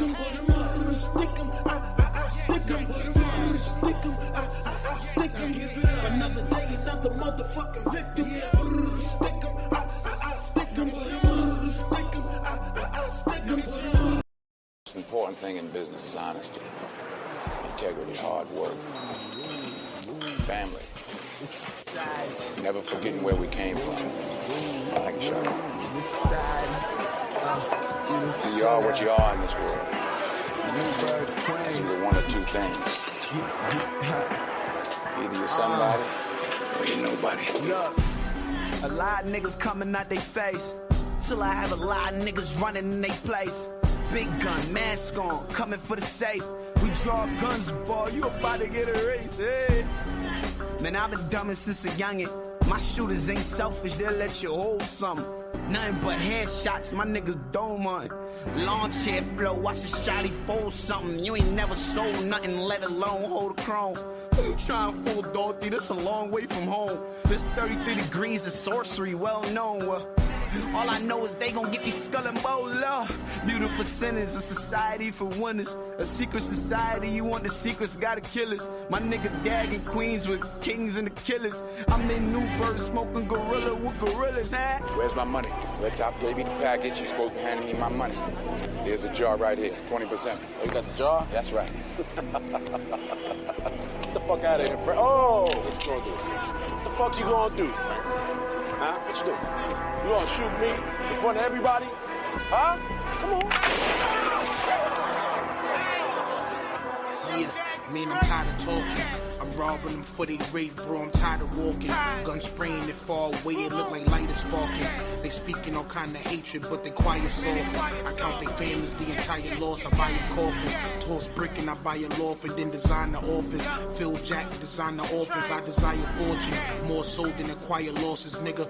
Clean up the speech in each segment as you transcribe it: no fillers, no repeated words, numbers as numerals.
'em, stick 'em, I stick 'em, stick 'em, I stick 'em. Another day, another motherfucking victim. Stick 'em, I stick 'em, stick 'em, I stick 'em. The most important thing in business is honesty, integrity, hard work, family. Never forgetting where we came from. I can show you. You are what you are in this world. It's either one of two things. Either you're somebody or you're nobody. Look, a lot of niggas coming out they face till I have a lot of niggas running in they place. Big gun, mask on, coming for the safe. We draw guns, boy, you about to get erased. Hey. Man, I've been dumbing since a youngin'. My shooters ain't selfish, they'll let you hold something. Nothing but headshots, my niggas don't mind. Lawn chair flow, watch a shotty fold something. You ain't never sold nothing, let alone hold a chrome. Who you trying to fool, Dorothy? This a long way from home. This 33 degrees of sorcery, well known. All I know is they gon' get these skull and bowl up. Beautiful sinners, a society for winners. A secret society, you want the secrets, gotta kill us. My nigga Dag in Queens with kings and the killers. I'm in Newburgh smoking gorilla with gorillas, huh? Where's my money? Red top gave me the package. You're supposed to be handing me my money. Here's a jar right here, 20%. Oh, you got the jar? That's right. Get the fuck out of here, Frank. Oh, what you gonna do? What the fuck you gonna do, Frank? Huh? What you do? You gonna shoot me in front of everybody? Huh? Come on. Yeah, man, I'm tired of talking. I'm robbing them for they rave, bro. I'm tired of walking. Gun spraying it far away, it look like light is sparking. They speaking all kind of hatred, but they quiet soft. I count their families, the entire loss. I buy them coffins, toss brick and I buy a loft and then design the office. Phil Jack design the office. I desire fortune, more so than acquire losses, nigga.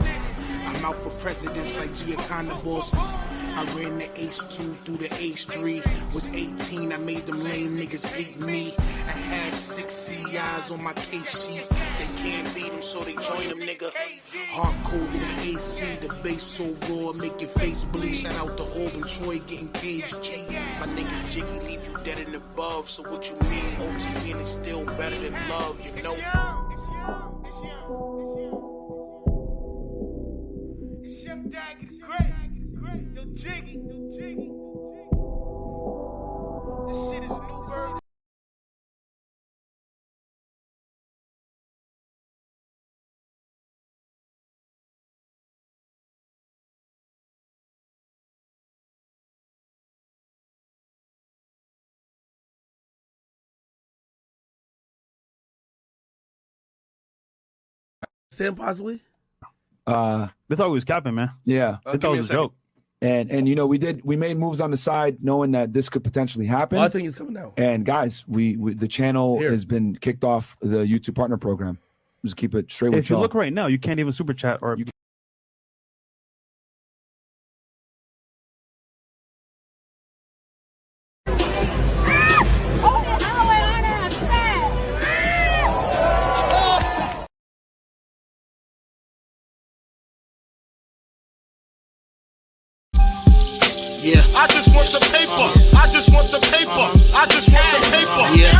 I'm out for presidents like Giaconda bosses. I ran the H2 through the H3. Was 18, I made them lame niggas hate me. I had 6 CIs on my case sheet. They can't beat them, so they join them, nigga. Hard code to the AC, the bass so raw, make your face bleed. Shout out to Auburn, Troy getting caged G. My nigga Jiggy leave you dead and above. So what you mean, OTN is still better than love, you know? Dag is great. Yo, Jiggy. This shit is Newburgh. Stand possibly? They thought we was capping, man. Yeah. They thought it was a joke. And you know, we made moves on the side knowing that this could potentially happen. Well, I think he's coming now. And guys, we the channel has been kicked off the YouTube partner program. Just keep it straight with If you look right now, you can't even super chat or you Yeah. I just want the paper. I just want the paper. I just want the paper. Yeah.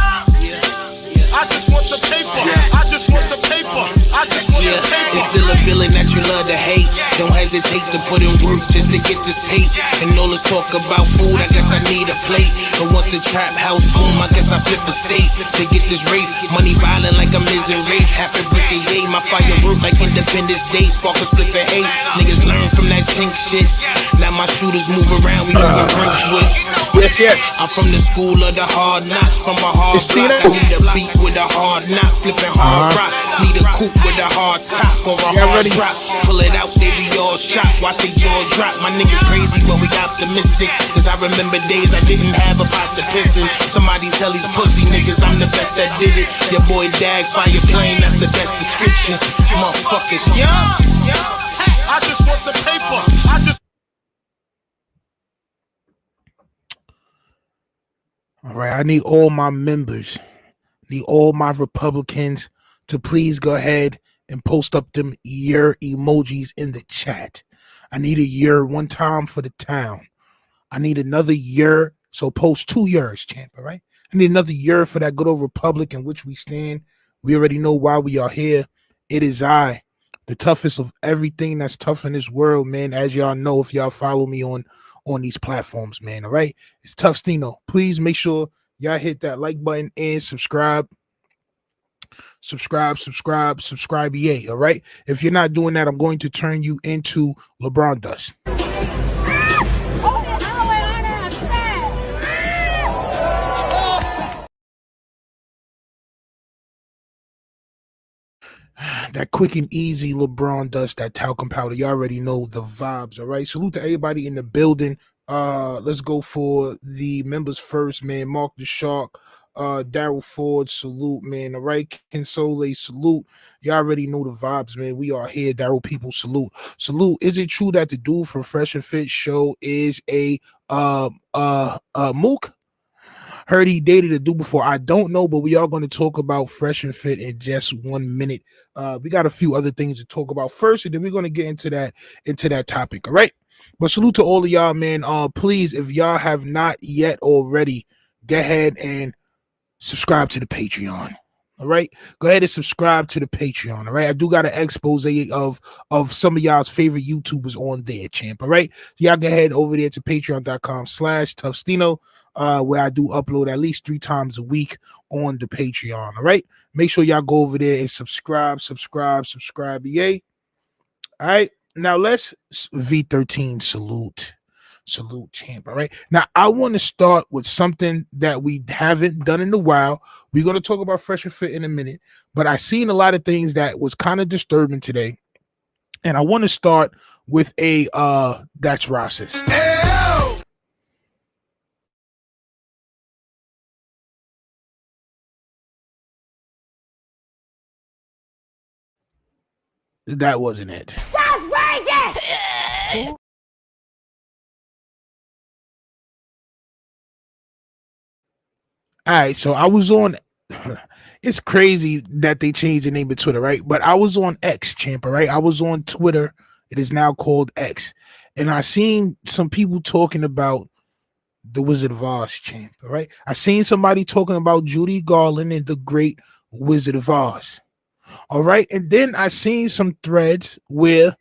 I just want the paper. I just want the paper. I just want the paper. It's still a feeling that you love to hate. Don't hesitate to put in work just to get this pay. And all this talk about food, I guess I need a plate. And once the trap house boom, I guess I flip a state to get this rape. Money violent like I'm in rape. Half a brick a yay. My fire work like Independence Day. Spark a split for hate. Niggas learn from that chink shit. Now my shooters move around, we moving bricks with. Yes. I'm from the school of the hard knocks. From a hard block, I need a beat with a hard knock. Flipping hard rock. Need a coupe with a hard top or a hard drop. Pull it out, they be all shocked. Watch they jaws drop. My niggas crazy, but we optimistic. Cause I remember days I didn't have a pot to piss in. Somebody tell these pussy niggas I'm the best that did it. Your boy Dag, fire plane, that's the best description. Motherfuckers, Yeah. I just want the paper. I just. All right, I need all my members, need all my Republicans to please go ahead and post up them year emojis in the chat. I need a year one time for the town. I need another year So post 2 years, champ. All right. I need another year for that good old republic in which we stand. We already know why we are here. It is I, the toughest of everything that's tough in this world, man. As y'all know, if y'all follow me on these platforms, man. All right. It's Tough Stino. Please make sure y'all hit that like button and subscribe. Subscribe, EA. All right. If you're not doing that, I'm going to turn you into LeBron does. That quick and easy LeBron does that talcum powder. You already know the vibes. All right. Salute to everybody in the building. Let's go for the members first, man. Mark the Shark, Daryl Ford, salute, man. All right, Ken Soleil, salute. You already know the vibes, man. We are here, Daryl people, salute. Is it true that the dude from Fresh and Fit show is a mook? Heard he dated a dude before. I don't know, but we are going to talk about Fresh and Fit in just 1 minute. We got a few other things to talk about first, and then we're going to get into that topic. All right. But salute to all of y'all, man. Please, if y'all have not yet already, go ahead and subscribe to the Patreon. All right, go ahead and subscribe to the Patreon. All right, I do got an expose of some of y'all's favorite YouTubers on there, champ. All right, so y'all go ahead over there to patreon.com/toughstino, where I do upload at least 3 times a week on the Patreon. All right, make sure y'all go over there and subscribe, EA. All right, now let's V13 salute, champ. All right, now I want to start with something that we haven't done in a while. We're going to talk about Fresh and Fit in a minute, but I seen a lot of things that was kind of disturbing today, and I want to start with a that's racist. That wasn't it. That's racist! All right, so I was on. It's crazy that they changed the name of Twitter, right? But I was on X, champ, right? I was on Twitter. It is now called X, and I seen some people talking about the Wizard of Oz, champ. All right, I seen somebody talking about Judy Garland and the Great Wizard of Oz. All right, and then I seen some threads where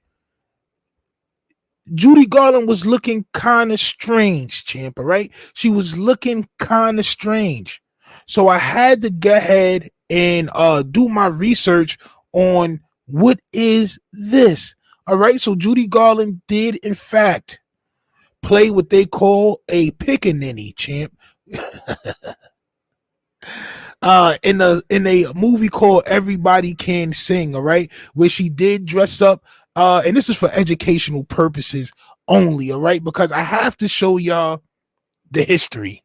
Judy Garland was looking kind of strange, champ. All right, she was looking kind of strange, so I had to go ahead and do my research on what is this. All right, so Judy Garland did in fact play what they call a pickaninny, champ. In a movie called Everybody Can Sing, all right, where she did dress up, and this is for educational purposes only, all right, because I have to show y'all the history.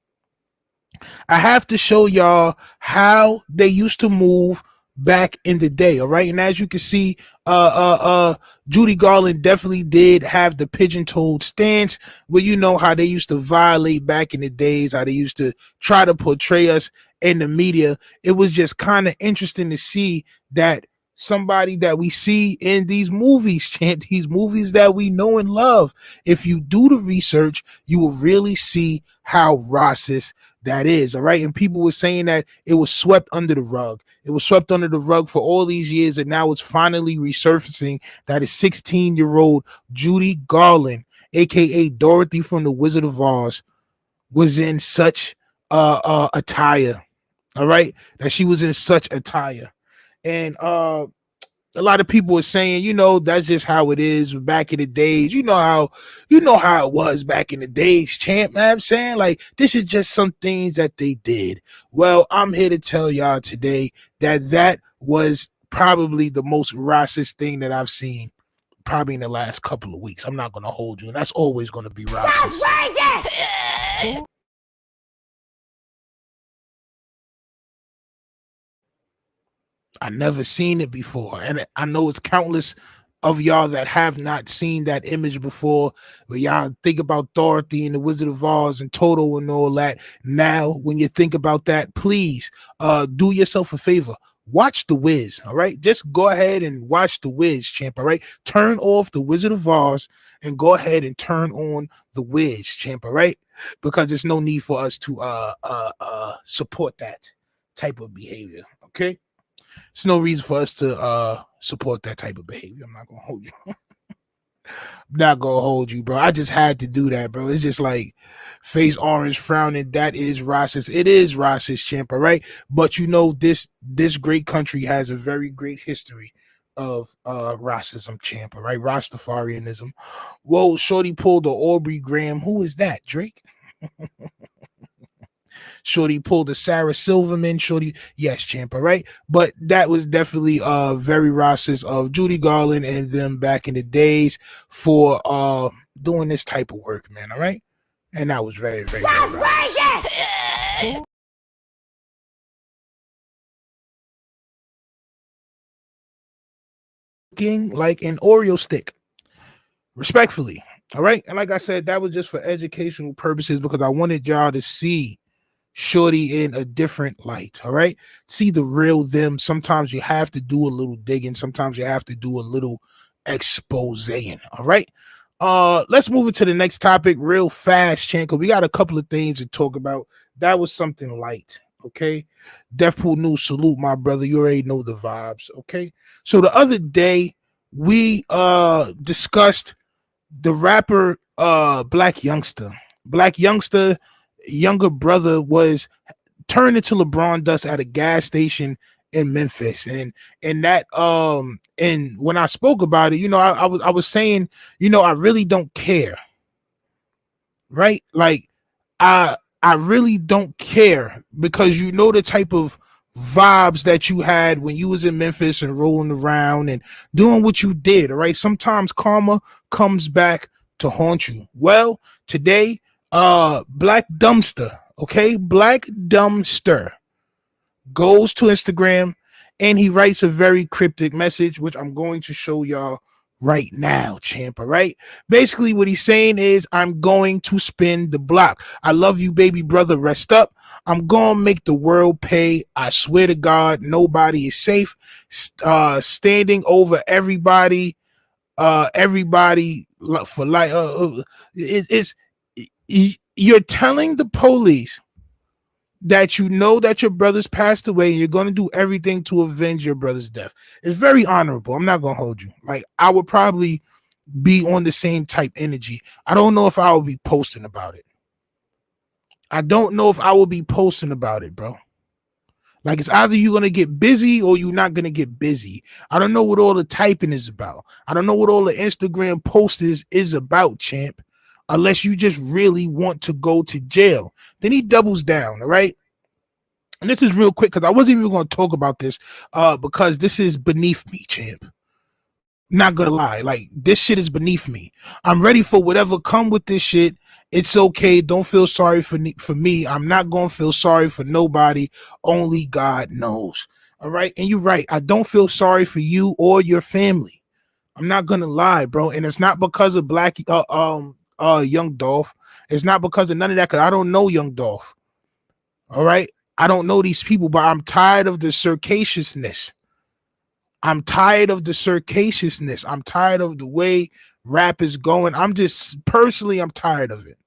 I have to show y'all how they used to move back in the day, all right. And as you can see, Judy Garland definitely did have the pigeon-toed stance, where you know how they used to violate back in the days, how they used to try to portray us in the media. It was just kind of interesting to see that somebody that we see in these movies, chant, these movies that we know and love, if you do the research, you will really see how racist that is, all right. And people were saying that it was swept under the rug. It was swept under the rug for all these years, and now it's finally resurfacing that a 16-year-old Judy Garland, aka Dorothy from the Wizard of Oz, was in such attire. All right, that she was in such attire, and a lot of people are saying, you know, that's just how it is back in the days. You know how it was back in the days, champ. Man, I'm saying, like, this is just some things that they did. Well, I'm here to tell y'all today that was probably the most racist thing that I've seen probably in the last couple of weeks. I'm not going to hold you, and that's always going to be racist. That's racist! I never seen it before, and I know it's countless of y'all that have not seen that image before, where y'all think about Dorothy and the Wizard of Oz and Toto and all that. Now, when you think about that, please do yourself a favor. watch The Wiz, all right? Just go ahead and watch The Wiz, champ, all right? Turn off The Wizard of Oz and go ahead and turn on The Wiz, champ, all right? Because there's no need for us to support that type of behavior, okay? There's no reason for us to support that type of behavior. I'm not gonna hold you. Not gonna hold you, bro. I just had to do that, bro. It's just like face orange frowning. That is racist. It is racist, champ, all right? But you know, this great country has a very great history of racism, champ, all right? Rastafarianism. Whoa, shorty pulled the Aubrey Graham. Who is that? Drake? Shorty pulled a Sarah Silverman. Shorty, yes, champ, all right? But that was definitely very racist of Judy Garland and them back in the days for doing this type of work, man, all right? And that was very, very, very racist. Like an Oreo stick, respectfully, all right? And like I said, that was just for educational purposes because I wanted y'all to see Shorty in a different light, all right? See the real them. Sometimes you have to do a little digging. Sometimes you have to do a little exposing, all right? Let's move into the next topic real fast, Chan, because we got a couple of things to talk about. That was something light, okay? Deathpool News, salute, my brother. You already know the vibes, okay? So the other day, we discussed the rapper Black Youngster. Black Youngster younger brother was turned into LeBron dust at a gas station in Memphis, and that and when I spoke about it, you know, I was saying, you know, I really don't care, right? Like I really don't care because you know the type of vibes that you had when you was in Memphis and rolling around and doing what you did, all right? Sometimes karma comes back to haunt you. Well, today Black Dumpster, okay? Black Dumpster goes to Instagram and he writes a very cryptic message, which I'm going to show y'all right now, champ, all right? Basically, what he's saying is, I'm going to spin the block. I love you, baby brother. Rest up. I'm going to make the world pay. I swear to God, nobody is safe. Standing over everybody, everybody for like, you're telling the police that you know that your brother's passed away and you're going to do everything to avenge your brother's death. It's very honorable. I'm not going to hold you. Like, I would probably be on the same type energy. I don't know if I will be posting about it. I don't know if I will be posting about it, bro. Like, it's either you're going to get busy or you're not going to get busy. I don't know what all the typing is about. I don't know what all the Instagram posts is about, champ. Unless you just really want to go to jail. Then he doubles down, all right? And this is real quick because I wasn't even going to talk about this because this is beneath me, champ. Not gonna lie, like, this shit is beneath me. I'm ready for whatever come with this shit. It's okay. Don't feel sorry for me. I'm not going to feel sorry for nobody. Only God knows, all right? And you're right. I don't feel sorry for you or your family. I'm not going to lie, bro. And it's not because of Young Dolph. It's not because of none of that, because I don't know Young Dolph. All right, I don't know these people, but I'm tired of the circassiousness. I'm tired of the circassiousness. I'm tired of the way rap is going. I'm tired of it.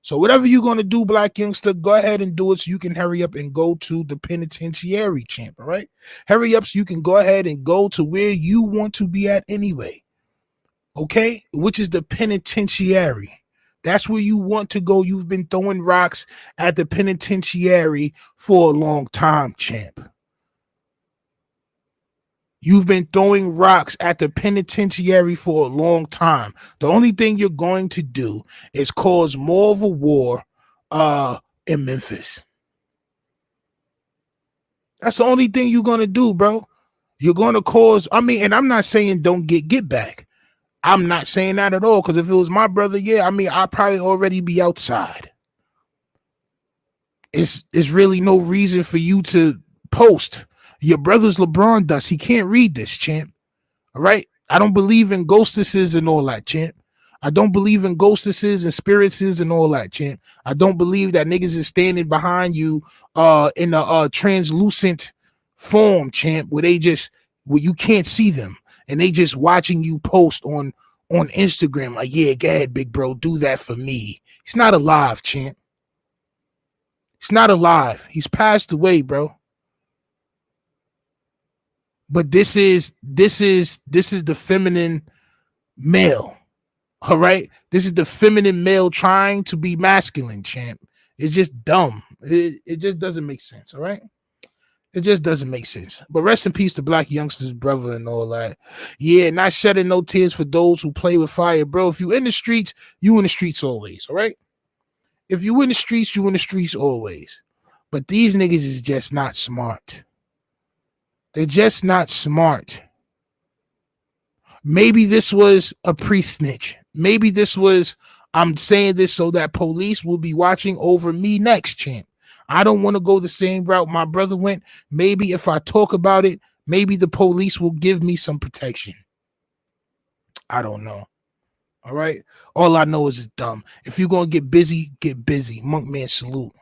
So whatever you're going to do, Black Youngster, go ahead and do it so you can hurry up and go to the penitentiary, champ, all right? Hurry up so you can go ahead and go to where you want to be at anyway. Okay, which is the penitentiary. That's where you want to go. You've been throwing rocks at the penitentiary for a long time, champ. You've been throwing rocks at the penitentiary for a long time. The only thing you're going to do is cause more of a war in Memphis. That's the only thing you're going to do, bro. You're going to cause, and I'm not saying don't get back. I'm not saying that at all, because if it was my brother, yeah, I'd probably already be outside. It's really no reason for you to post. Your brother's LeBron dust. He can't read this, champ. All right? I don't believe in ghostesses and all that, champ. I don't believe in ghostesses and spiritses and all that, champ. I don't believe that niggas is standing behind you in a translucent form, champ, where you can't see them and they just watching you post on Instagram like, yeah, go ahead, big bro, do that for me. He's not alive, champ. He's not alive. He's passed away, bro. But this is the feminine male. All right. This is the feminine male trying to be masculine, champ. It's just dumb. It just doesn't make sense. All right. It just doesn't make sense. But rest in peace to Black Youngster's brother and all that. Yeah, not shedding no tears for those who play with fire, bro. If you in the streets, you in the streets always. All right. If you in the streets, you in the streets always. But these niggas is just not smart. They're just not smart. Maybe this was a pre-snitch. Maybe this was, I'm saying this so that police will be watching over me next, champ. I don't want to go the same route my brother went. Maybe if I talk about it, maybe the police will give me some protection. I don't know. All right. All I know is it's dumb. If you're going to get busy, get busy. Monkman salute.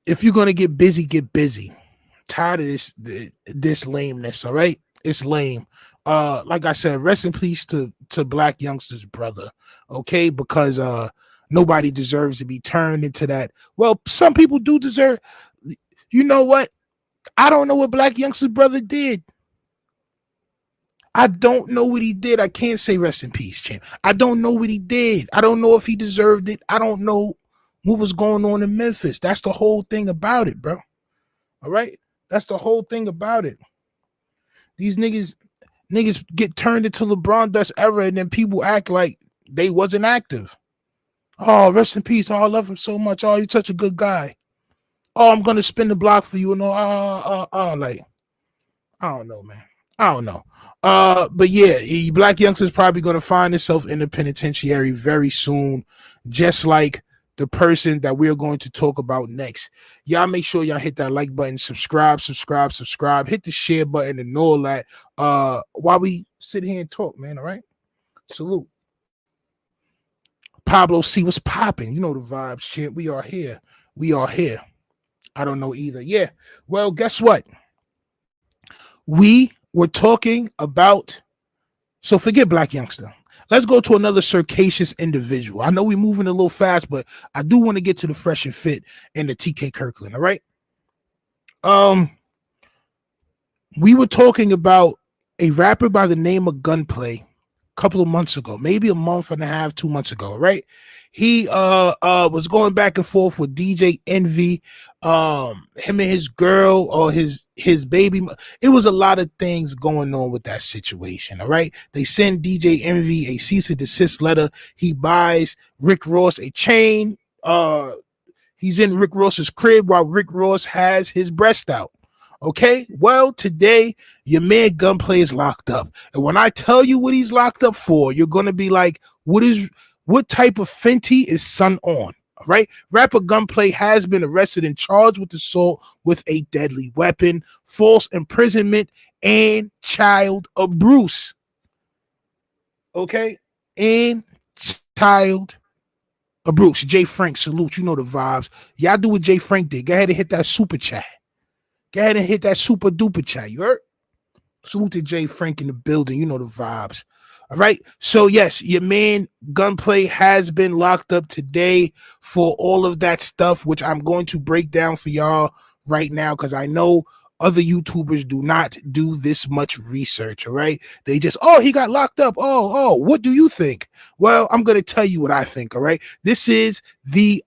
If you're going to get busy, get busy. Tired of this lameness. All right. It's lame. Like I said, rest in peace to Black Youngster's brother. Okay. Because, nobody deserves to be turned into that. Well, some people do deserve. You know what? I don't know what Black Youngster's brother did. I don't know what he did. I can't say rest in peace, champ. I don't know what he did. I don't know if he deserved it. I don't know what was going on in Memphis. That's the whole thing about it, bro. All right? That's the whole thing about it. These niggas get turned into LeBron Dust era, and then people act like they wasn't active. Oh, rest in peace. Oh, I love him so much. Oh, you're such a good guy. Oh, I'm gonna spin the block for you. And like, I don't know, man. I don't know. But yeah, Black Youngster's probably gonna find himself in the penitentiary very soon, just like the person that we're going to talk about next. Y'all make sure y'all hit that like button, subscribe, hit the share button and all that. While we sit here and talk, man. All right. Salute. Pablo C, what's popping? You know the vibes, champ. We are here. I don't know either. Yeah. Well, guess what? We were talking about, so forget Black Youngster. Let's go to another circassious individual. I know we're moving a little fast, but I do want to get to the fresh and fit and the TK Kirkland. All right. We were talking about a rapper by the name of Gunplay. Couple of months ago, maybe a month and a half, 2 months ago, right? He was going back and forth with DJ Envy, him and his girl or his baby. It was a lot of things going on with that situation. All right, they send DJ Envy a cease and desist letter. He buys Rick Ross a chain. He's in Rick Ross's crib while Rick Ross has his breast out. Okay, well, today your man Gunplay is locked up, and when I tell you what he's locked up for, you're gonna be like, what type of Fenty is son on? All right, rapper Gunplay has been arrested and charged with assault with a deadly weapon, false imprisonment, and child abuse. Okay, and child abuse. Jay Frank, salute. You know the vibes. Y'all do what Jay Frank did. Go ahead and hit that super chat. Go ahead and hit that super duper chat. You heard? Salute to Jay Frank in the building. You know the vibes. All right. So, yes, your man Gunplay has been locked up today for all of that stuff, which I'm going to break down for y'all right now because I know other YouTubers do not do this much research. All right. They just, he got locked up. What do you think? Well, I'm going to tell you what I think. All right. This is the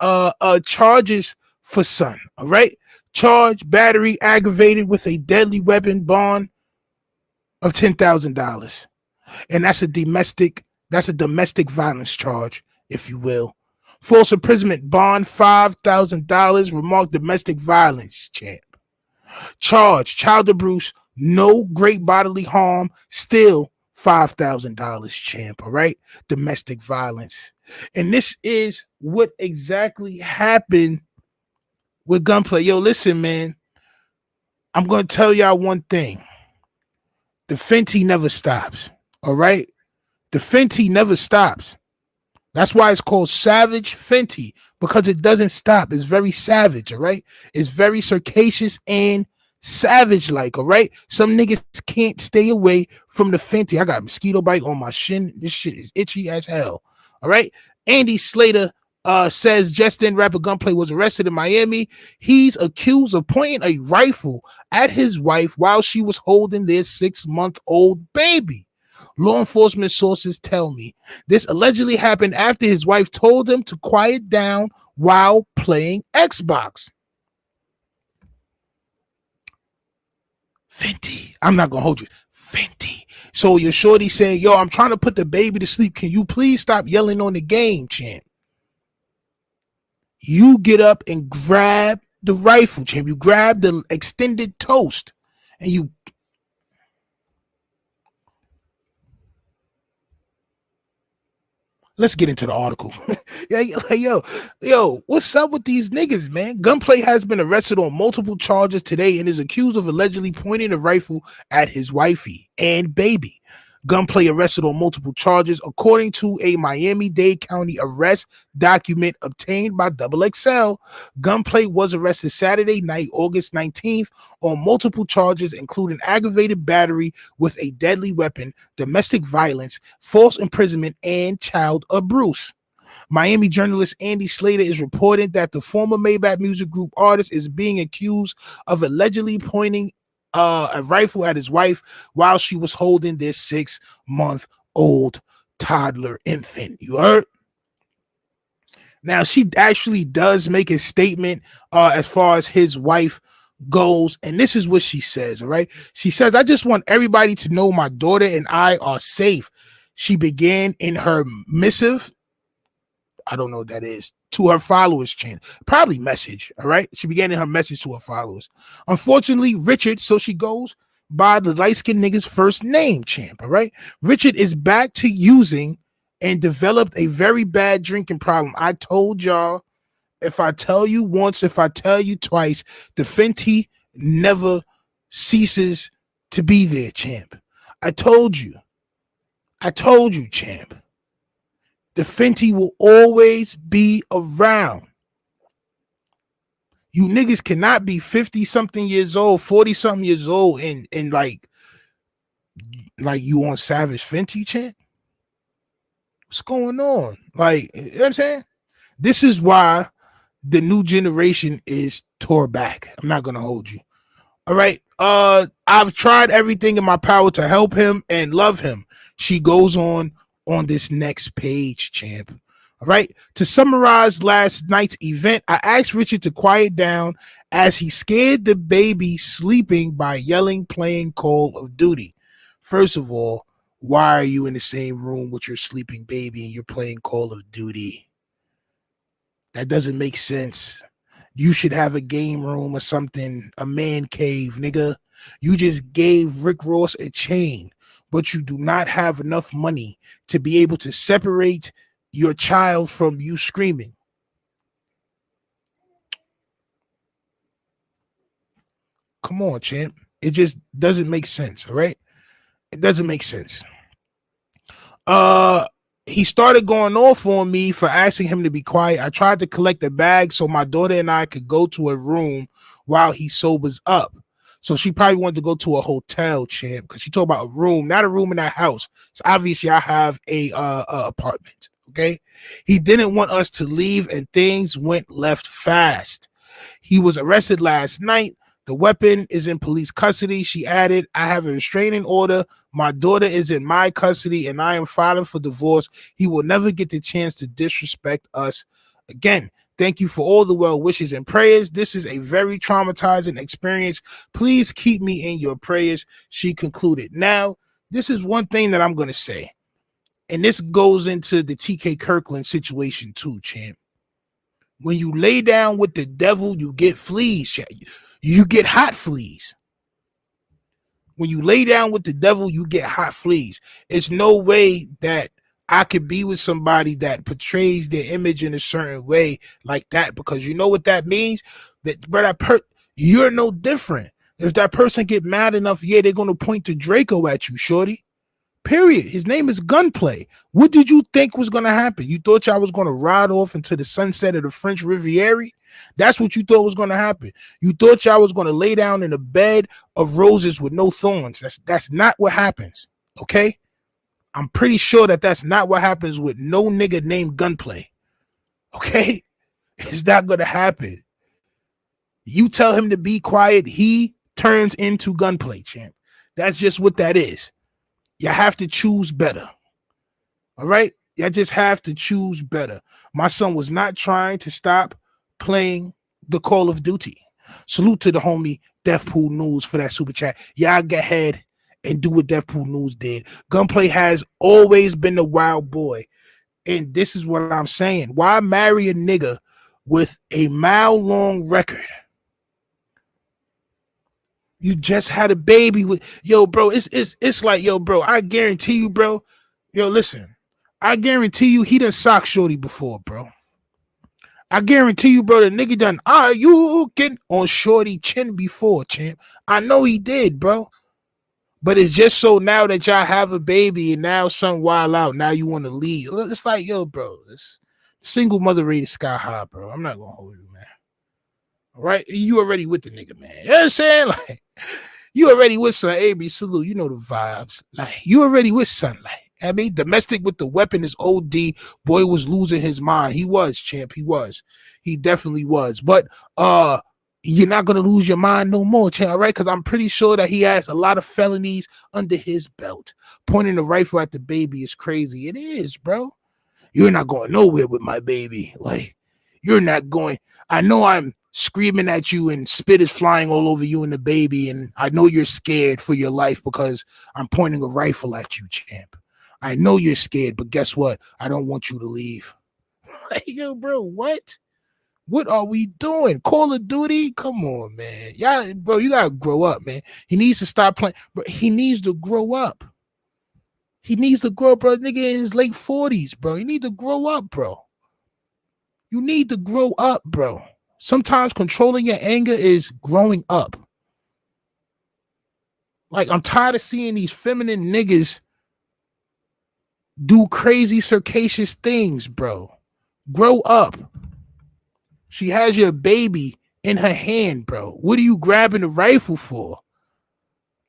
charges for son. All right. Charge battery aggravated with a deadly weapon, bond of $10,000. And that's a domestic violence charge, if you will. False imprisonment bond, $5,000. Remark domestic violence, champ. Charge child abuse, no great bodily harm, still $5,000, champ. All right. Domestic violence. And this is what exactly happened with Gunplay. Yo, listen, man. I'm going to tell y'all one thing. The Fenty never stops. All right? The Fenty never stops. That's why it's called Savage Fenty, because it doesn't stop. It's very savage, all right? It's very circassious and savage like, all right? Some niggas can't stay away from the Fenty. I got a mosquito bite on my shin. This shit is itchy as hell, all right? Andy Slater says just then rapper Gunplay was arrested in Miami. He's accused of pointing a rifle at his wife while she was holding their 6-month-old baby. Law enforcement sources tell me this allegedly happened after his wife told him to quiet down while playing Xbox. Fenty. I'm not going to hold you. Fenty. So your shorty saying, yo, I'm trying to put the baby to sleep. Can you please stop yelling on the game, champ? You get up and grab the rifle, champ. You grab the extended toast and you. Let's get into the article. yo, what's up with these niggas, man? Gunplay has been arrested on multiple charges today and is accused of allegedly pointing a rifle at his wifey and baby. Gunplay arrested on multiple charges, according to a Miami-Dade County arrest document obtained by XXL. Gunplay was arrested Saturday night, August 19th, on multiple charges, including aggravated battery with a deadly weapon, domestic violence, false imprisonment, and child abuse. Miami journalist Andy Slater is reporting that the former Maybach Music Group artist is being accused of allegedly pointing a rifle at his wife while she was holding their 6-month-old toddler infant. You heard? Now, she actually does make a statement as far as his wife goes, and this is what she says, all right? She says, I just want everybody to know my daughter and I are safe. She began in her missive, I don't know what that is, to her followers channel, probably message, all right? She began in her message to her followers. Unfortunately, Richard, so she goes by the light-skinned nigga's first name, champ, all right? Richard is back to using and developed a very bad drinking problem. I told y'all, if I tell you once, if I tell you twice, the Fenty never ceases to be there, champ. I told you, champ. The Fenty will always be around. You niggas cannot be 50-something years old, 40-something years old, and like you on Savage Fenty, champ? What's going on? Like, you know what I'm saying? This is why the new generation is tore back. I'm not gonna hold you. All right. I've tried everything in my power to help him and love him. She goes on this next page, champ. All right. To summarize last night's event, I asked Richard to quiet down as he scared the baby sleeping by yelling, playing Call of Duty. First of all, why are you in the same room with your sleeping baby and you're playing Call of Duty? That doesn't make sense. You should have a game room or something, a man cave, nigga. You just gave Rick Ross a chain, but you do not have enough money to be able to separate your child from you screaming. Come on, champ. It just doesn't make sense, all right? It doesn't make sense. He started going off on me for asking him to be quiet. I tried to collect a bag so my daughter and I could go to a room while he sobers up. So she probably wanted to go to a hotel, champ, because she talked about a room, not a room in that house. So obviously I have a apartment, okay? He didn't want us to leave and things went left fast. He was arrested last night. The weapon is in police custody. She added, I have a restraining order. My daughter is in my custody and I am filing for divorce. He will never get the chance to disrespect us again. Thank you for all the well wishes and prayers. This is a very traumatizing experience. Please keep me in your prayers, she concluded. Now, this is one thing that I'm going to say, and this goes into the TK Kirkland situation too, champ. When you lay down with the devil, you get fleas, champ. You get hot fleas. When you lay down with the devil, you get hot fleas. It's no way that I could be with somebody that portrays their image in a certain way like that, because you know what that means? That you're no different. If that person get mad enough, yeah, they're going to point to Draco at you, shorty. Period. His name is Gunplay. What did you think was going to happen? You thought y'all was going to ride off into the sunset of the French Riviera? That's what you thought was going to happen. You thought y'all was going to lay down in a bed of roses with no thorns. That's not what happens, okay? I'm pretty sure that's not what happens with no nigga named Gunplay, okay? It's not going to happen. You tell him to be quiet, he turns into Gunplay, champ. That's just what that is. You have to choose better. All right? You just have to choose better. My son was not trying to stop playing the Call of Duty. Salute to the homie Deathpool News for that super chat. Y'all go ahead and do what Deathpool News did. Gunplay has always been the wild boy. And this is what I'm saying. Why marry a nigga with a mile-long record? You just had a baby with, yo, bro. It's like, yo, bro. I guarantee you, bro. Yo, listen. I guarantee you, he done sock shorty before, bro. I guarantee you, bro. The nigga done you getting on shorty chin before, champ. I know he did, bro. But it's just so now that y'all have a baby and now son wild out. Now you want to leave. It's like, yo, bro. This single mother rated sky high, bro. I'm not gonna hold you, man. All right, you already with the nigga, man. You know what I'm saying? Like, you already with son. AB salute. You know the vibes. Like, you already with son. Like, I mean, domestic with the weapon is OD. Boy was losing his mind. He was, champ. He was. He definitely was. But you're not gonna lose your mind no more, champ. All right, because I'm pretty sure that he has a lot of felonies under his belt. Pointing the rifle at the baby is crazy. It is, bro. You're not going nowhere with my baby. Like, you're not going. I know I'm screaming at you and spit is flying all over you and the baby, and I know you're scared for your life because I'm pointing a rifle at you, champ. I know you're scared, but guess what? I don't want you to leave. Like, yo, bro, what? What are we doing? Call of Duty? Come on, man. Yeah, bro, you gotta grow up, man. He needs to stop playing, bro. He needs to grow up. He needs to grow up, bro. Nigga in his late 40s, bro. You need to grow up, bro. You need to grow up, bro. Sometimes controlling your anger is growing up. Like, I'm tired of seeing these feminine niggas do crazy circassious things, bro. Grow up. She has your baby in her hand, bro. What are you grabbing the rifle for?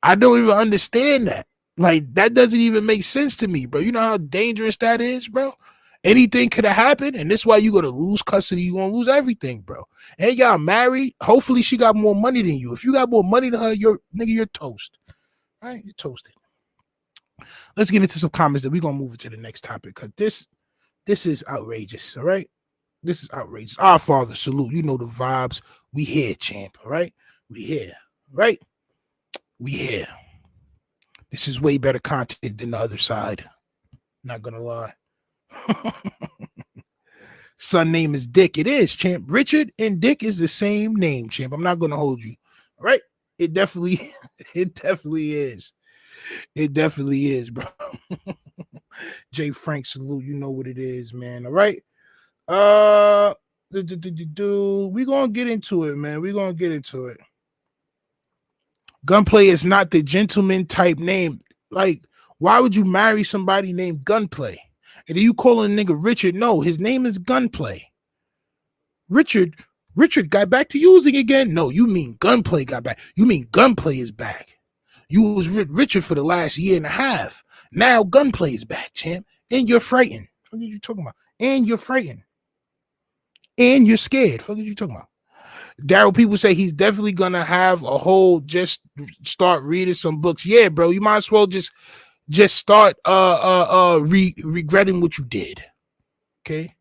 I don't even understand that. Like, that doesn't even make sense to me, bro. You know how dangerous that is, bro? Anything could have happened, and this is why you're going to lose custody. You're going to lose everything, bro. And y'all married. Hopefully, she got more money than you. If you got more money than her, you're toast. All right? You're toasted. Let's get into some comments that we're going to move into the next topic because this is outrageous, all right? This is outrageous. Our Father, salute. You know the vibes. We here, champ, all right? We here, right? We here. This is way better content than the other side. Not going to lie. Son name is Dick. It is, champ. Richard and Dick is the same name, champ. I'm not going to hold you, all right? It definitely is. It definitely is, bro. Jay Frank, salute. You know what it is, man. All right. We're gonna get into it, man. We're gonna get into it. Gunplay is not the gentleman type name. Like, why would you marry somebody named Gunplay? And do you call a nigga Richard? No, his name is Gunplay. Richard got back to using again. No, you mean Gunplay got back. You mean Gunplay is back. You was Richard for the last year and a half. Now Gunplay is back, champ. And you're frightened. What are you talking about? And you're frightened. And you're scared. What are you talking about? Daryl, people say he's definitely gonna have a whole just start reading some books. Yeah, bro. You might as well just start regretting what you did. Okay?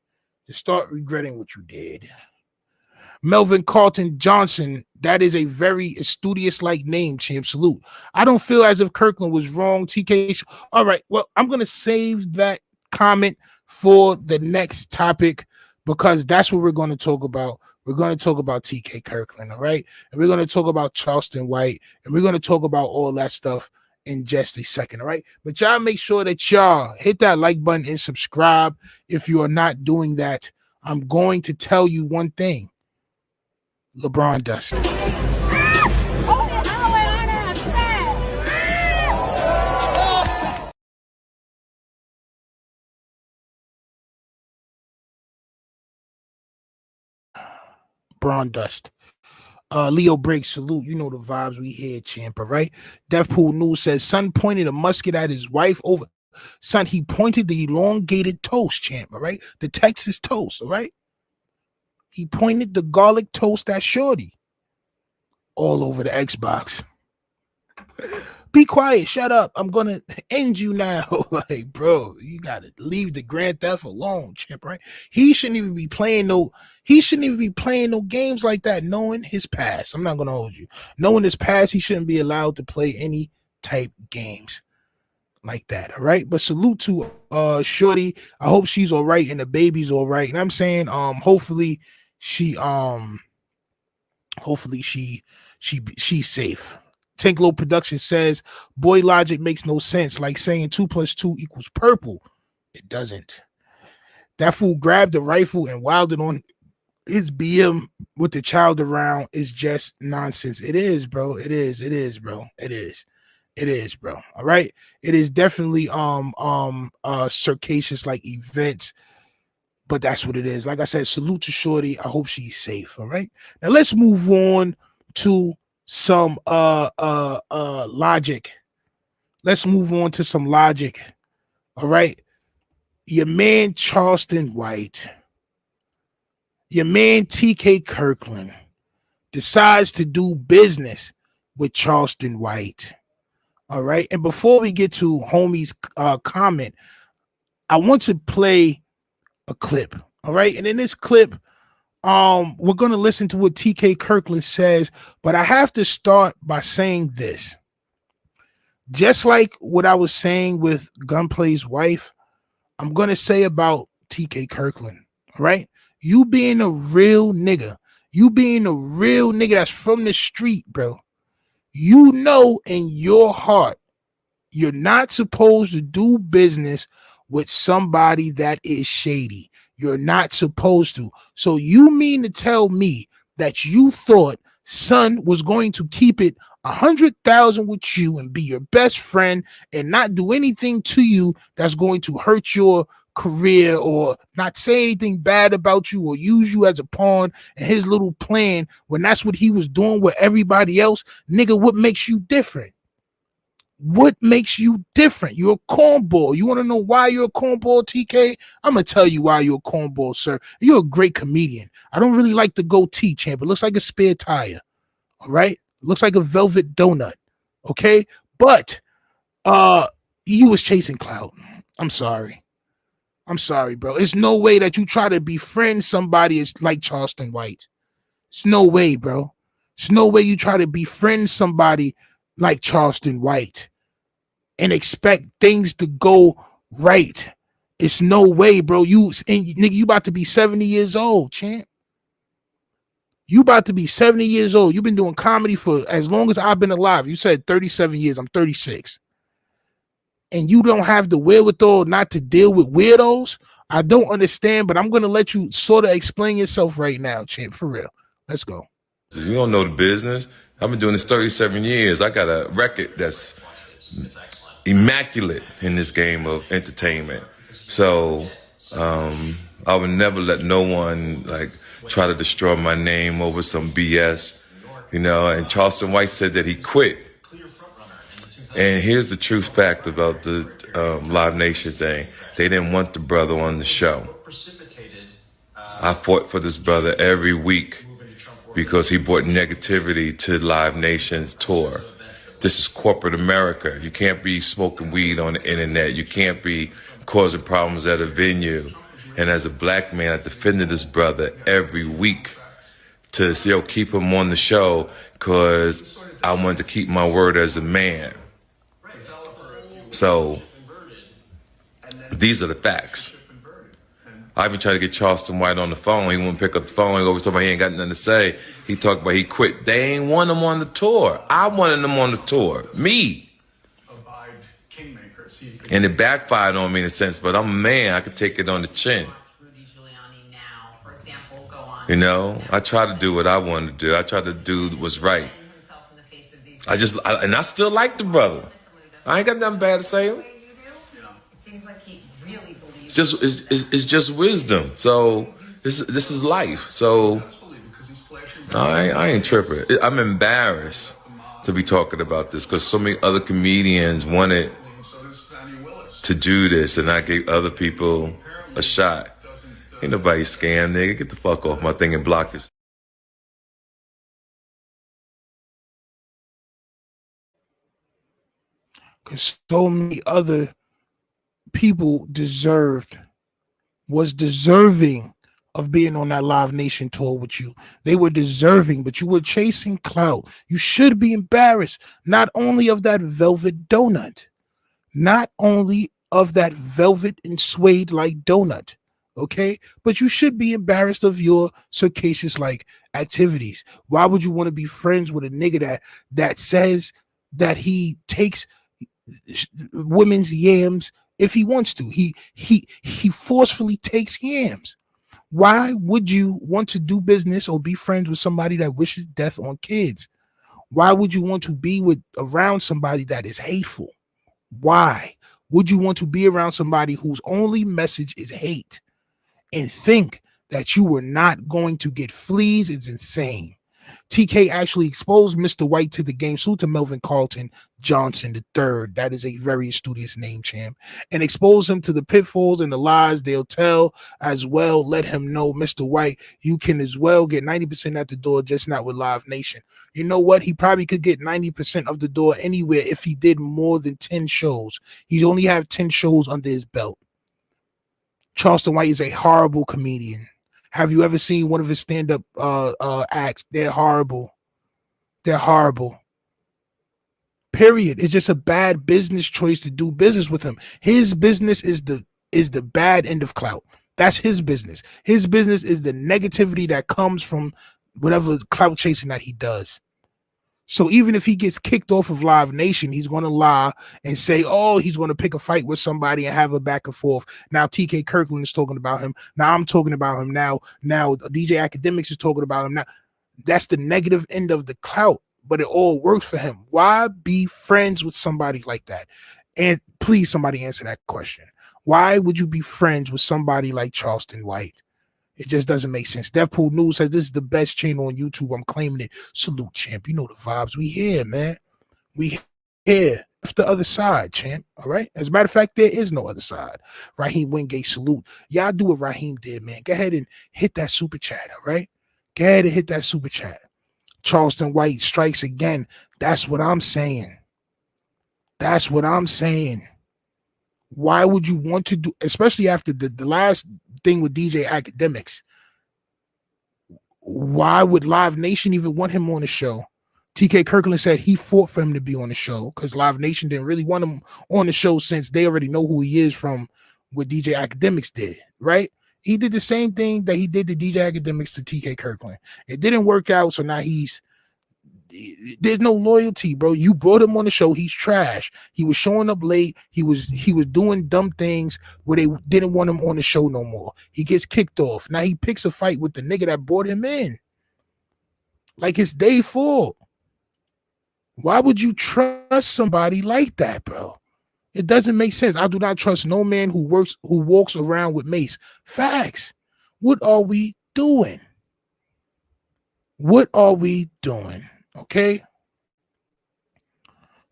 Just start regretting what you did. Melvin Carlton Johnson, that is a very studious-like name, champ. Salute. I don't feel as if Kirkland was wrong. TK. All right. Well, I'm going to save that comment for the next topic because that's what we're going to talk about. We're going to talk about TK Kirkland, all right? And we're going to talk about Charleston White, and we're going to talk about all that stuff in just a second, all right? But y'all make sure that y'all hit that like button and subscribe. If you are not doing that, I'm going to tell you one thing. LeBron does. Braun Dust. Leo Breaks, salute. You know the vibes we hear, champ, all right? Deathpool News says, son pointed a musket at his wife over. Son, he pointed the elongated toast, champ, all right? The Texas toast, all right? He pointed the garlic toast at Shorty. All over the Xbox. Be quiet, shut up. I'm gonna end you now. Like, bro, you gotta leave the Grand Theft alone, champ, right? He shouldn't even be playing no games like that, knowing his past. I'm not gonna hold you. Knowing his past, he shouldn't be allowed to play any type games like that. All right. But salute to Shorty. I hope she's all right and the baby's all right. And I'm saying, hopefully she's safe. Tanklow Production says, boy logic makes no sense. Like saying 2 + 2 = purple. It doesn't. That fool grabbed the rifle and wilded on his BM with the child around is just nonsense. It is, bro. It is, bro. It is, bro. All right. It is definitely circassious like events, but that's what it is. Like I said, salute to Shorty. I hope she's safe. All right. Now let's move on to some logic. Let's move on to some logic. All right. Your man Charleston White, your man TK Kirkland decides to do business with Charleston White. All right. And before we get to homie's comment, I want to play a clip. All right. And in this clip, we're going to listen to what TK Kirkland says, but I have to start by saying this. Just like what I was saying with Gunplay's wife, I'm going to say about TK Kirkland. All right. You being a real nigga, that's from the street, bro. You know in your heart, you're not supposed to do business with somebody that is shady. You're not supposed to. So you mean to tell me that you thought son was going to keep it 100,000 with you and be your best friend and not do anything to you that's going to hurt your career or not say anything bad about you or use you as a pawn in his little plan when that's what he was doing with everybody else? Nigga, what makes you different? What makes you different? You're a cornball. You want to know why you're a cornball, TK? I'm going to tell you why you're a cornball, sir. You're a great comedian. I don't really like the goatee, champ. It looks like a spare tire. All right? It looks like a velvet donut. Okay? But you was chasing clout. I'm sorry, bro. There's no way that you try to befriend somebody like Charleston White. It's no way, bro. It's no way you try to befriend somebody like Charleston White and expect things to go right. It's no way, bro. You about to be 70 years old, champ. You about to be 70 years old. You've been doing comedy for as long as I've been alive. You said 37 years. I'm 36. And you don't have the wherewithal not to deal with weirdos? I don't understand, but I'm going to let you sort of explain yourself right now, champ, for real. Let's go. You don't know the business. I've been doing this 37 years. I got a record that's immaculate in this game of entertainment. So I would never let no one like try to destroy my name over some BS, you know. And Charleston White said that he quit. And here's the truth fact about the Live Nation thing. They didn't want the brother on the show. I fought for this brother every week because he brought negativity to Live Nation's tour. This is corporate America. You can't be smoking weed on the internet. You can't be causing problems at a venue. And as a black man, I defended this brother every week to keep him on the show because I wanted to keep my word as a man. So these are the facts. I even tried to get Charleston White on the phone. He won't pick up the phone. He over somebody he ain't got nothing to say. He talked about he quit. They ain't want him on the tour. I wanted him on the tour. Me. And it backfired on me in a sense, but I'm a man. I could take it on the chin. You know, I try to do what I wanted to do. I try to do what's right. I still like the brother. I ain't got nothing bad to say. It seems like he really believes. It's just wisdom. So this is life. So I ain't tripping. I'm embarrassed to be talking about this because so many other comedians wanted to do this, and I gave other people a shot. Ain't nobody scam, nigga. Get the fuck off my thing and block us. Because so many other people was deserving of being on that Live Nation tour with you. They were deserving, but you were chasing clout. You should be embarrassed, not only of that velvet donut, not only of that velvet and suede like donut, okay? But you should be embarrassed of your circassian like activities. Why would you want to be friends with a nigga that says that he takes women's yams if he wants to? He forcefully takes yams. Why would you want to do business or be friends with somebody that wishes death on kids? Why would you want to be around somebody that is hateful? Why would you want to be around somebody whose only message is hate and think that you were not going to get fleas? It's insane. TK actually exposed Mr. White to the game. Salute to Melvin Carlton Johnson III. That is a very studious name, champ. And expose him to the pitfalls and the lies they'll tell as well. Let him know, Mr. White, you can as well get 90% at the door, just not with Live Nation. You know what? He probably could get 90% of the door anywhere if he did more than 10 shows. He'd only have 10 shows under his belt. Charleston White is a horrible comedian. Have you ever seen one of his stand-up acts? They're horrible. They're horrible. Period. It's just a bad business choice to do business with him. His business is the bad end of clout. That's his business. His business is the negativity that comes from whatever clout chasing that he does. So even if he gets kicked off of Live Nation, he's going to lie and say, oh, he's going to pick a fight with somebody and have a back and forth. Now TK Kirkland is talking about him. Now I'm talking about him. Now DJ Academics is talking about him. Now that's the negative end of the clout, but it all works for him. Why be friends with somebody like that? And please, somebody answer that question. Why would you be friends with somebody like Charleston White? It just doesn't make sense. Deadpool News says this is the best channel on YouTube. I'm claiming it. Salute, champ. You know the vibes. We here, man. We here. It's the other side, champ. All right. As a matter of fact, there is no other side. Raheem Wingate, salute. Y'all do what Raheem did, man. Go ahead and hit that super chat. All right. Go ahead and hit that super chat. Charleston White strikes again. That's what I'm saying. That's what I'm saying. Why would you want to do, especially after the last thing with DJ Academics? Why would Live Nation even want him on the show? TK Kirkland said he fought for him to be on the show because Live Nation didn't really want him on the show since they already know who he is from what DJ Academics did, right? He did the same thing that he did to DJ Academics to TK Kirkland. It didn't work out, so now there's no loyalty, bro. You brought him on the show. He's trash. He was showing up late. He was doing dumb things where they didn't want him on the show no more. He gets kicked off. Now he picks a fight with the nigga that brought him in. Like it's day 4. Why would you trust somebody like that, bro? It doesn't make sense. I do not trust no man who walks around with mace. Facts. What are we doing? What are we doing? Okay.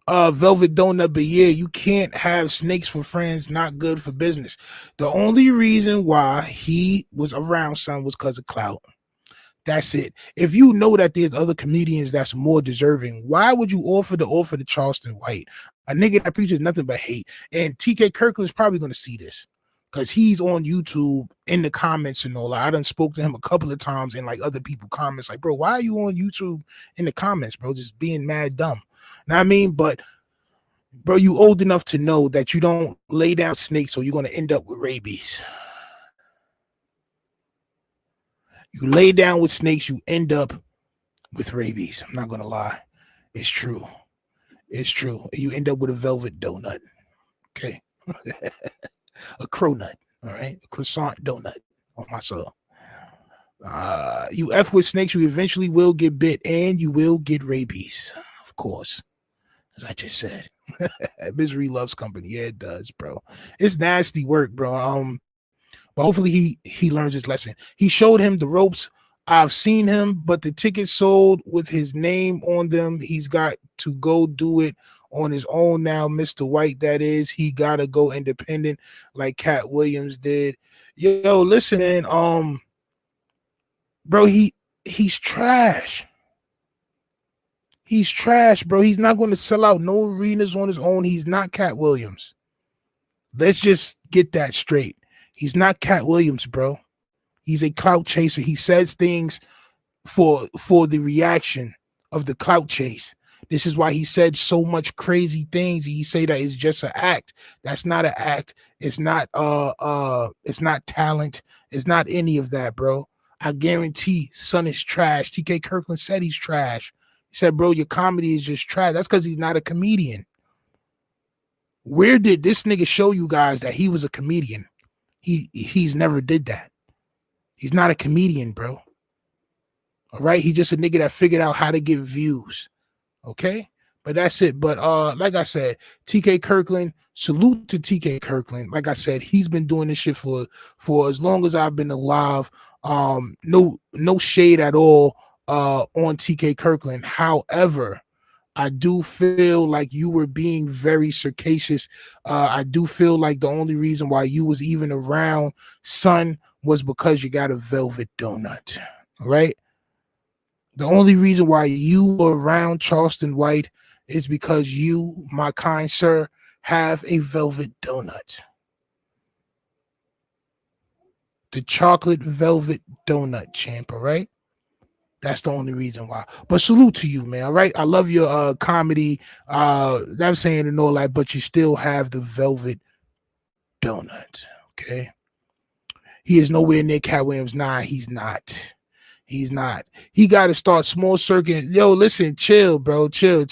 Velvet Donut, but yeah, you can't have snakes for friends, not good for business. The only reason why he was around son was because of clout. That's it. If you know that there's other comedians that's more deserving, why would you offer to Charleston White? A nigga that preaches nothing but hate. And TK Kirkland is probably going to see this because he's on YouTube in the comments and all. I done spoke to him a couple of times in like other people comments like, bro, why are you on YouTube in the comments, bro? Just being mad dumb. Know what I mean? But bro, you old enough to know that you don't lay down snakes or you're going to end up with rabies. You lay down with snakes, you end up with rabies. I'm not going to lie. It's true. It's true. You end up with a velvet donut. Okay. A cronut. All right. A croissant donut on my soul. You F with snakes, you eventually will get bit and you will get rabies. Of course. As I just said. Misery loves company. Yeah, it does, bro. It's nasty work, bro. But hopefully he learns his lesson. He showed him the ropes I've seen him, but the tickets sold with his name on them. He's got to go do it on his own now, Mr. White. That is, he gotta go independent like Cat Williams did. Yo, listen, man. Bro, he's trash. He's trash, bro. He's not going to sell out no arenas on his own. He's not Cat Williams. Let's just get that straight. He's not Cat Williams, bro. He's a clout chaser. He says things for the reaction of the clout chase. This is why he said so much crazy things. He say that it's just an act. That's not an act. It's not talent. It's not any of that, bro. I guarantee son is trash. TK Kirkland said he's trash. He said, bro, your comedy is just trash. That's because he's not a comedian. Where did this nigga show you guys that he was a comedian? He's never did that. He's not a comedian, bro. All right. He's just a nigga that figured out how to get views. Okay. But that's it. But like I said, TK Kirkland, salute to TK Kirkland. Like I said, he's been doing this shit for as long as I've been alive. No shade at all on TK Kirkland. However, I do feel like you were being very sarcastic. I do feel like the only reason why you was even around, son, was because you got a velvet donut. All right. The only reason why you were around Charleston White is because you, my kind sir, have a velvet donut. The chocolate velvet donut, champ. All right. That's the only reason why. But salute to you, man. All right. I love your comedy. I'm saying and all that, but you still have the velvet donut. Okay. He is nowhere near Cat Williams. Nah, he's not. He's not. He got to start small circuit. Yo, listen, chill, bro. Chill.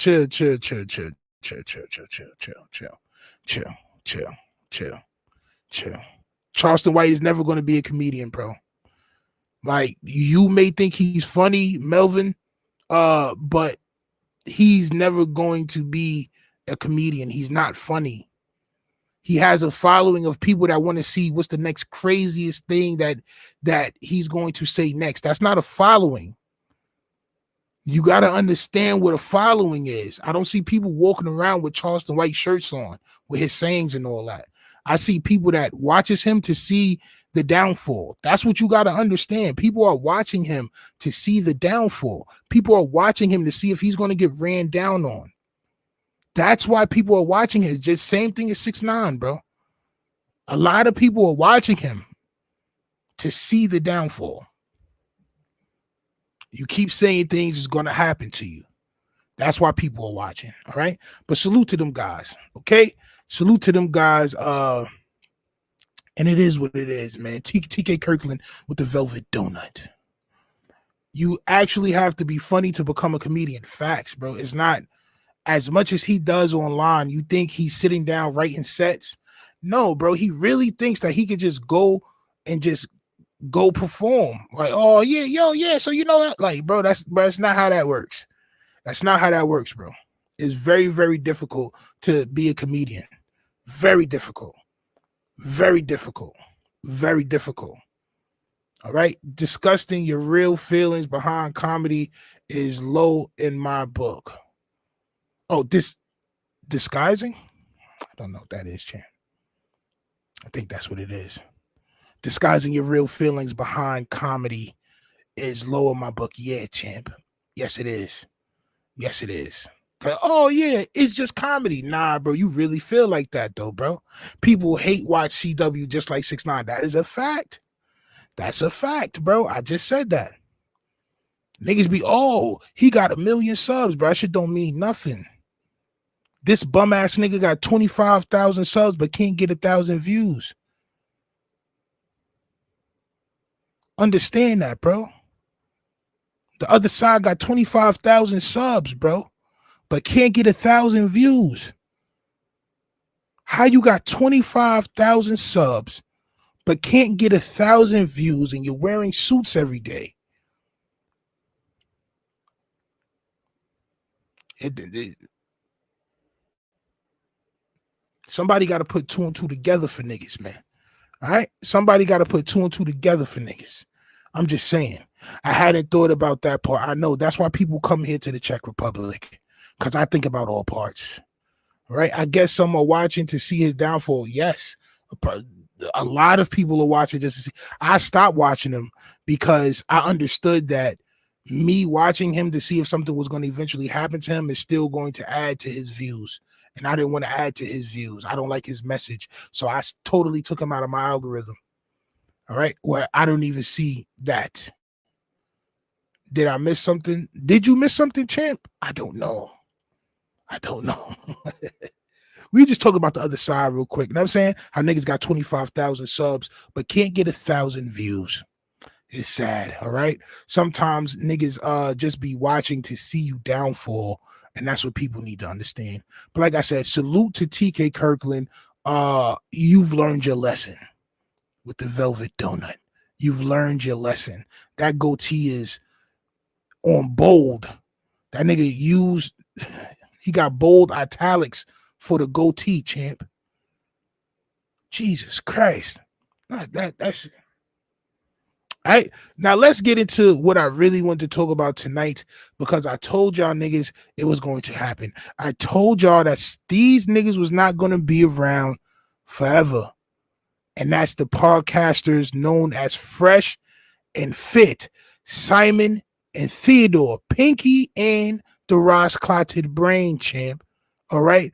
Charleston White is never going to be a comedian, bro. Like, you may think he's funny, Melvin, but he's never going to be a comedian. He's not funny. He has a following of people that want to see what's the next craziest thing that he's going to say next. That's not a following. You got to understand what a following is. I don't see people walking around with Charleston White shirts on with his sayings and all that. I see people that watches him to see the downfall. That's what you got to understand. People are watching him to see the downfall. People are watching him to see if he's going to get ran down on. That's why people are watching him. Just same thing as 6ix9ine, bro. A lot of people are watching him to see the downfall. You keep saying things is going to happen to you. That's why people are watching. All right. But salute to them guys. Okay. Salute to them guys. And it is what it is, man. TK Kirkland with the velvet donut. You actually have to be funny to become a comedian. Facts, bro. It's not as much as he does online. You think he's sitting down writing sets? No, bro. He really thinks that he could just go and just go perform. Like, oh yeah, yo, yeah. So you know that, like, bro, that's not how that works. That's not how that works, bro. It's very, very difficult to be a comedian. Very difficult. Very difficult. Very difficult. All right. Disgusting your real feelings behind comedy is low in my book. Oh, disguising? I don't know what that is, champ. I think that's what it is. Disguising your real feelings behind comedy is low in my book. Yeah, champ. Yes, it is. Yes, it is. Oh, yeah, it's just comedy. Nah, bro, you really feel like that, though, bro. People hate watch CW just like 6ix9ine. That is a fact. That's a fact, bro. I just said that. Niggas be, oh, he got 1 million subs, bro. That shit don't mean nothing. This bum ass nigga got 25,000 subs but can't get 1,000 views. Understand that, bro. The other side got 25,000 subs, bro, but can't get 1,000 views. How you got 25,000 subs but can't get 1,000 views and you're wearing suits every day? Somebody got to put 2 and 2 together for niggas, man. All right? Somebody got to put 2 and 2 together for niggas. I'm just saying. I hadn't thought about that part. I know that's why people come here to the Czech Republic, because I think about all parts. Right? I guess some are watching to see his downfall. Yes. A lot of people are watching just to see. I stopped watching him because I understood that me watching him to see if something was going to eventually happen to him is still going to add to his views. And I didn't want to add to his views. I don't like his message. So I totally took him out of my algorithm. All right. Well, I don't even see that. Did I miss something? Did you miss something, champ? I don't know. We just talk about the other side real quick. You know what I'm saying? How niggas got 25,000 subs, but can't get 1,000 views. It's sad. All right. Sometimes niggas just be watching to see you downfall. And that's what people need to understand. But like I said, salute to TK Kirkland. You've learned your lesson with the velvet donut. You've learned your lesson. That goatee is on bold. That nigga he got bold italics for the goatee, champ. Jesus Christ. That's all right. Now let's get into what I really want to talk about tonight, because I told y'all niggas it was going to happen. I told y'all that these niggas was not going to be around forever. And that's the podcasters known as Fresh and Fit, Simon and Theodore, Pinky and the Ross Clotted Brain, champ. All right.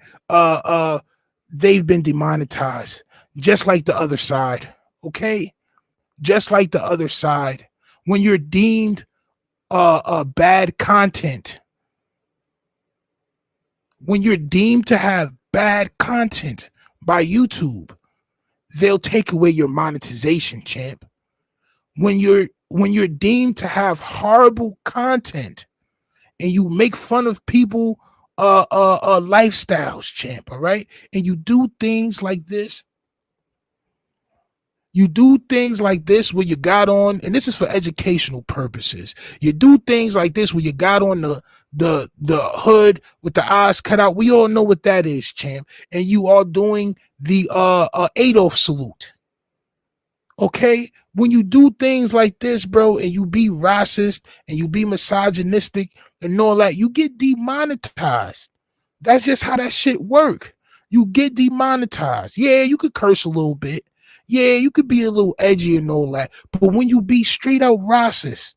They've been demonetized, just like the other side. Okay. Just like the other side. When you're deemed bad content, when you're deemed to have bad content by YouTube, they'll take away your monetization, champ. When you're deemed to have horrible content and you make fun of people lifestyles, champ, all right? And you do things like this. You do things like this where you got on, and this is for educational purposes. You do things like this where you got on the hood with the eyes cut out. We all know what that is, champ. And you are doing the Adolf salute. Okay? When you do things like this, bro, and you be racist and you be misogynistic and all that, you get demonetized. That's just how that shit work. You get demonetized. Yeah, you could curse a little bit. Yeah, you could be a little edgy and all that. But when you be straight out racist,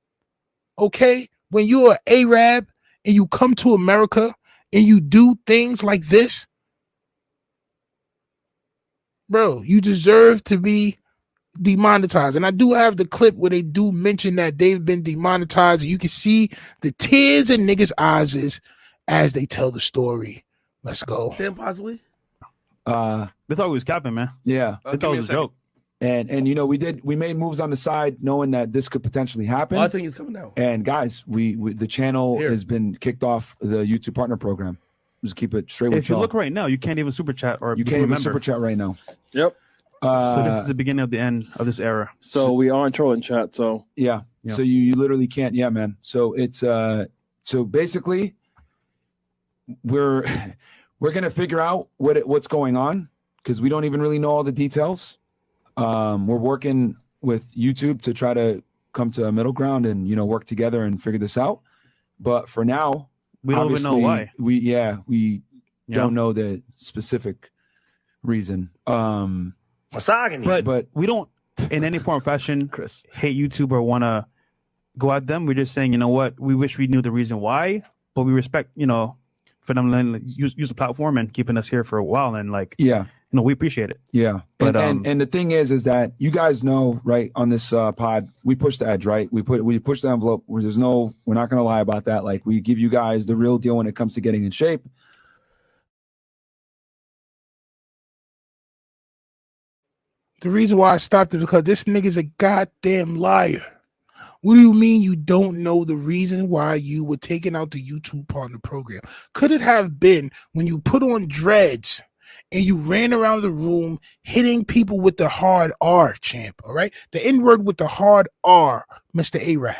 okay? When you're an Arab and you come to America and you do things like this, bro, you deserve to be demonetized. And I do have the clip where they do mention that they've been demonetized. And you can see the tears in niggas' eyes as they tell the story. Let's go. Stand possibly? They thought we was capping, man. Yeah. They thought it was a joke. And you know, we made moves on the side knowing that this could potentially happen. I think he's coming down. And guys, we the channel has been kicked off the YouTube partner program. Just keep it straight with If you look right now, you can't even super chat or you can't even super chat right now. Yep. So this is the beginning of the end of this era. So we are in trolling chat. So yeah. So you literally can't. Yeah, man. So it's so basically we're gonna figure out what's going on because we don't even really know all the details. We're working with YouTube to try to come to a middle ground and work together and figure this out. But for now, we don't even know why. We don't know the specific reason. But we don't, in any form or fashion, hate YouTube or want to go at them. We're just saying, you know what? We wish we knew the reason why, but we respect, for them to use the platform and keeping us here for a while. And we appreciate it. Yeah. But and the thing is that you guys know, right, on this pod, we push the edge, right? We push the envelope where we're not going to lie about that. Like, we give you guys the real deal when it comes to getting in shape. The reason why I stopped it because this nigga's a goddamn liar. What do you mean you don't know the reason why you were taking out the YouTube partner program? Could it have been when you put on dreads and you ran around the room hitting people with the hard R, champ, all right? The N-word with the hard R, Mr. Arab.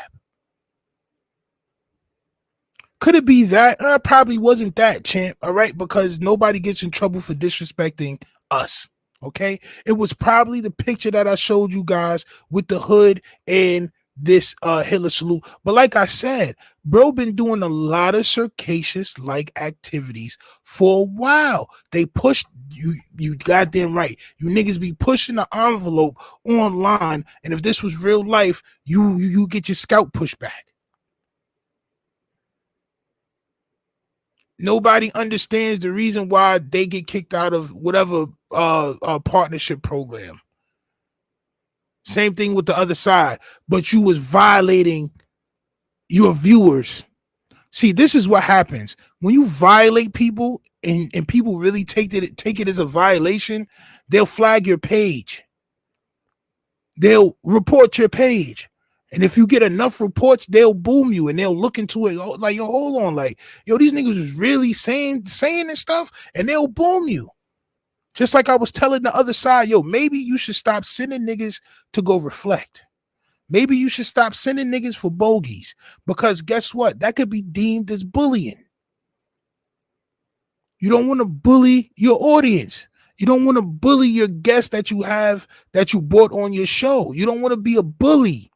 Could it be that? Probably wasn't that, champ, all right? Because nobody gets in trouble for disrespecting us. Okay, it was probably the picture that I showed you guys with the hood and this Hitler salute. But like I said, bro been doing a lot of circassious like activities for a while. They pushed you goddamn right. You niggas be pushing the envelope online, and if this was real life, you get your scalp pushed back. Nobody understands the reason why they get kicked out of whatever partnership program. Same thing with the other side, but you was violating your viewers. See, this is what happens when you violate people, and people really take it as a violation. They'll flag your page. They'll report your page. And if you get enough reports, they'll boom you and they'll look into it like, yo, hold on, like, yo, these niggas is really saying this stuff, and they'll boom you. Just like I was telling the other side, yo, maybe you should stop sending niggas to go reflect. Maybe you should stop sending niggas for bogeys, because guess what? That could be deemed as bullying. You don't want to bully your audience. You don't want to bully your guests that you have, that you brought on your show. You don't want to be a bully.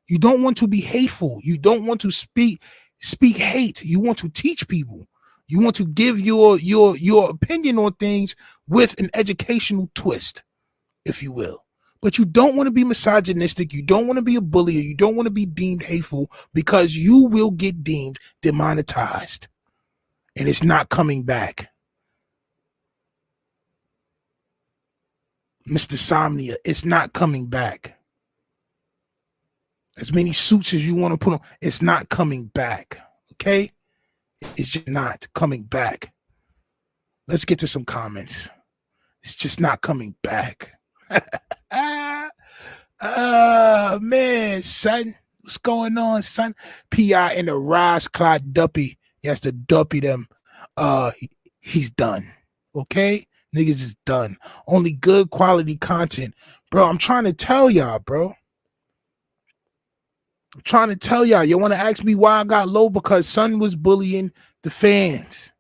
You don't want to be hateful. You don't want to speak hate. You want to teach people. You want to give your opinion on things with an educational twist, if you will. But you don't want to be misogynistic. You don't want to be a bully. You don't want to be deemed hateful, because you will get deemed demonetized. And it's not coming back. Mr. Somnia, it's not coming back. As many suits as you want to put on, it's not coming back. Okay? It's just not coming back. Let's get to some comments. It's just not coming back. Man, son. What's going on, son? P.I. and the Rise Clyde Duppy. He has to duppy them. He's done. Okay? Niggas is done. Only good quality content. Bro, I'm trying to tell y'all, bro. I'm trying to tell y'all. You want to ask me why I got low? Because son was bullying the fans.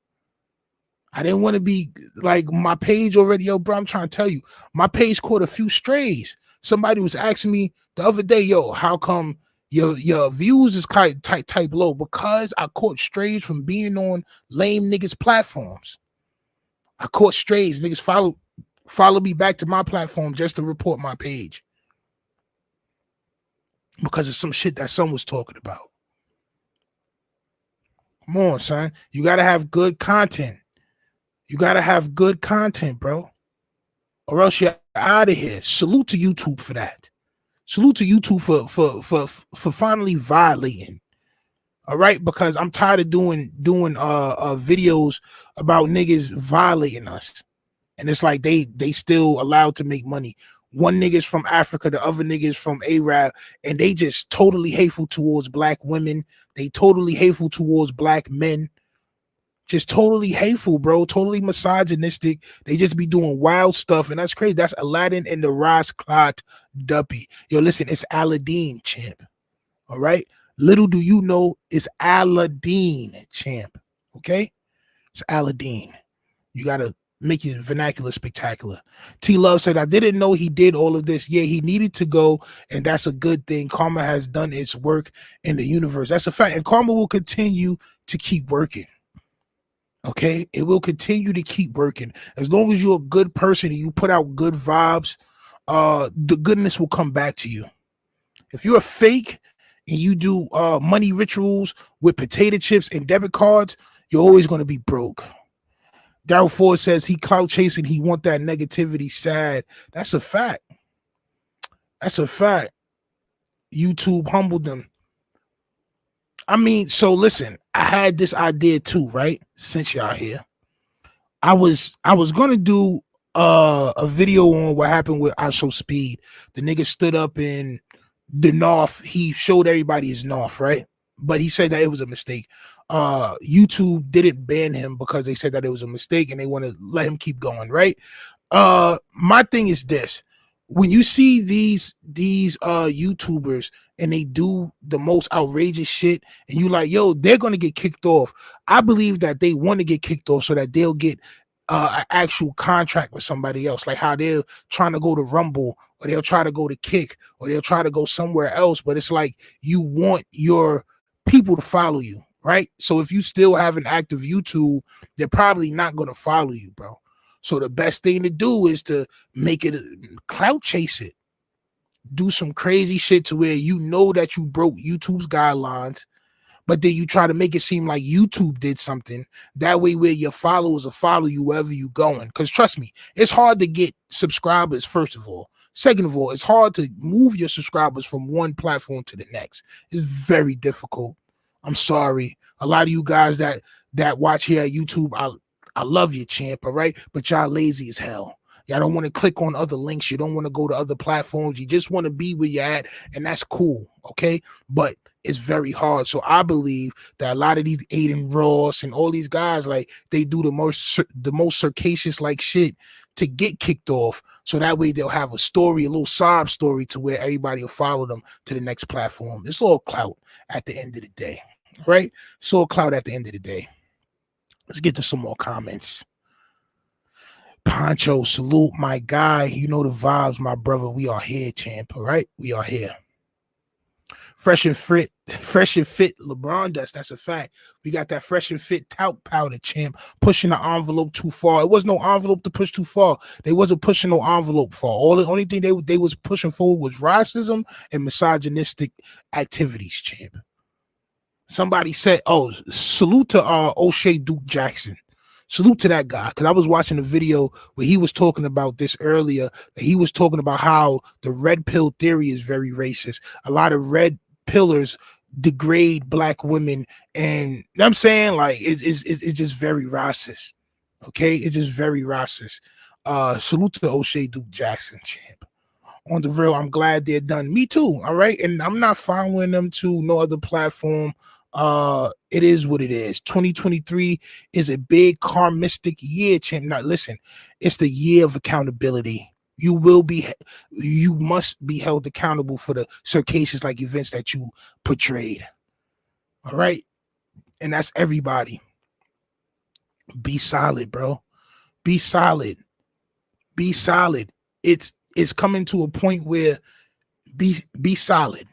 I didn't want to be like my page already. Yo, bro, I'm trying to tell you. My page caught a few strays. Somebody was asking me the other day, yo, how come your views is type low? Because I caught strays from being on lame niggas platforms. I caught strays. Niggas follow me back to my platform just to report my page. Because of some shit that son was talking about. Come on, son. You got to have good content. You got to have good content, bro. Or else you're out of here. Salute to YouTube for that. Salute to YouTube for finally violating. All right? Because I'm tired of doing videos about niggas violating us. And it's like they still allowed to make money. One nigga's from Africa, the other nigga's from Arab, and they just totally hateful towards black women. They totally hateful towards black men. Just totally hateful, bro. Totally misogynistic. They just be doing wild stuff, and that's crazy. That's Aladdin and the Ras Clot Duppy. Yo, listen, it's Aladdin, champ. All right? Little do you know, it's Aladdin, champ. Okay? It's Aladdin. You got to make your vernacular spectacular. T Love said, I didn't know he did all of this. Yeah, he needed to go, and that's a good thing. Karma has done its work in the universe. That's a fact. And karma will continue to keep working. Okay? It will continue to keep working. As long as you're a good person and you put out good vibes, the goodness will come back to you. If you're a fake and you do money rituals with potato chips and debit cards, you're always going to be broke. Daryl Ford says he clout chasing. He want that negativity. Sad. That's a fact. That's a fact. YouTube humbled them. I mean, so listen, I had this idea too, right? Since y'all here, I was gonna do a video on what happened with I Show Speed. The nigga stood up in the North. He showed everybody his North, right? But he said that it was a mistake. YouTube didn't ban him because they said that it was a mistake and they want to let him keep going, right? My thing is this: when you see these YouTubers and they do the most outrageous shit, and you like, yo, they're gonna get kicked off. I believe that they want to get kicked off so that they'll get an actual contract with somebody else, like how they're trying to go to Rumble, or they'll try to go to Kick, or they'll try to go somewhere else. But it's like you want your people to follow you, right? So if you still have an active YouTube, they're probably not going to follow you, bro. So the best thing to do is to make it clout chase it. Do some crazy shit to where you know that you broke YouTube's guidelines, but then you try to make it seem like YouTube did something. That way where your followers will follow you wherever you going. Because trust me, it's hard to get subscribers, first of all. Second of all, it's hard to move your subscribers from one platform to the next. It's very difficult. I'm sorry. A lot of you guys that watch here at YouTube, I love you, champ, all right? But y'all lazy as hell. Y'all don't want to click on other links. You don't want to go to other platforms. You just want to be where you're at, and that's cool, okay? But it's very hard. So I believe that a lot of these Aiden Ross and all these guys, like, they do the most circassious like shit to get kicked off. So that way they'll have a story, a little sob story, to where everybody will follow them to the next platform. It's all clout at the end of the day, right? It's all clout at the end of the day. Let's get to some more comments. Poncho, salute my guy. You know the vibes, my brother. We are here, champ. All right, we are here. Fresh and fit LeBron dust. That's a fact. We got that fresh and fit talc powder, champ. Pushing the envelope too far. It was no envelope to push too far. They wasn't pushing no envelope far. The only thing they was pushing forward was racism and misogynistic activities, champ. Somebody said, "Oh, salute to O'Shea Duke Jackson." Salute to that guy, because I was watching a video where he was talking about this earlier. He was talking about how the red pill theory is very racist. A lot of red pillars degrade black women, and you know what I'm saying, like, it's just very racist. Okay, it's just very racist. Salute to O'Shea Duke Jackson, champ. On the real, I'm glad they're done. Me too. All right, and I'm not following them to no other platform. It is what it is. 2023 is a big karmistic year, champ. Now, listen, it's the year of accountability. You must be held accountable for the circassious like events that you portrayed. All right, and that's everybody. Be solid, bro. Be solid. Be solid. It's coming to a point where be solid.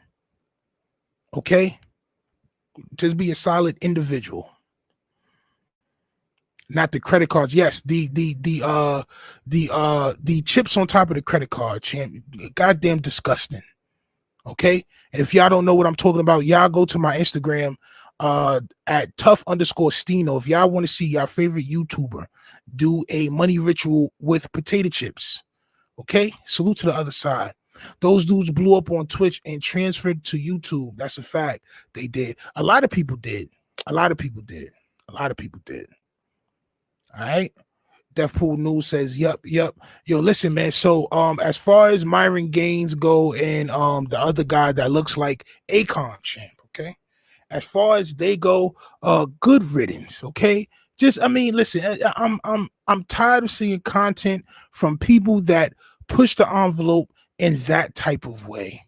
Okay? Just be a solid individual. Not the credit cards. Yes, the chips on top of the credit card, champ. Goddamn disgusting. Okay? And if y'all don't know what I'm talking about, y'all go to my Instagram at tough_Stino. If y'all want to see your favorite YouTuber do a money ritual with potato chips. Okay? Salute to the other side. Those dudes blew up on Twitch and transferred to YouTube. That's a fact. They did. A lot of people did. All right. Deathpool News says, yup. Yo, listen, man. So as far as Myron Gaines go, and the other guy that looks like Akon, champ, okay? As far as they go, good riddance, okay? Listen, I'm tired of seeing content from people that push the envelope in that type of way.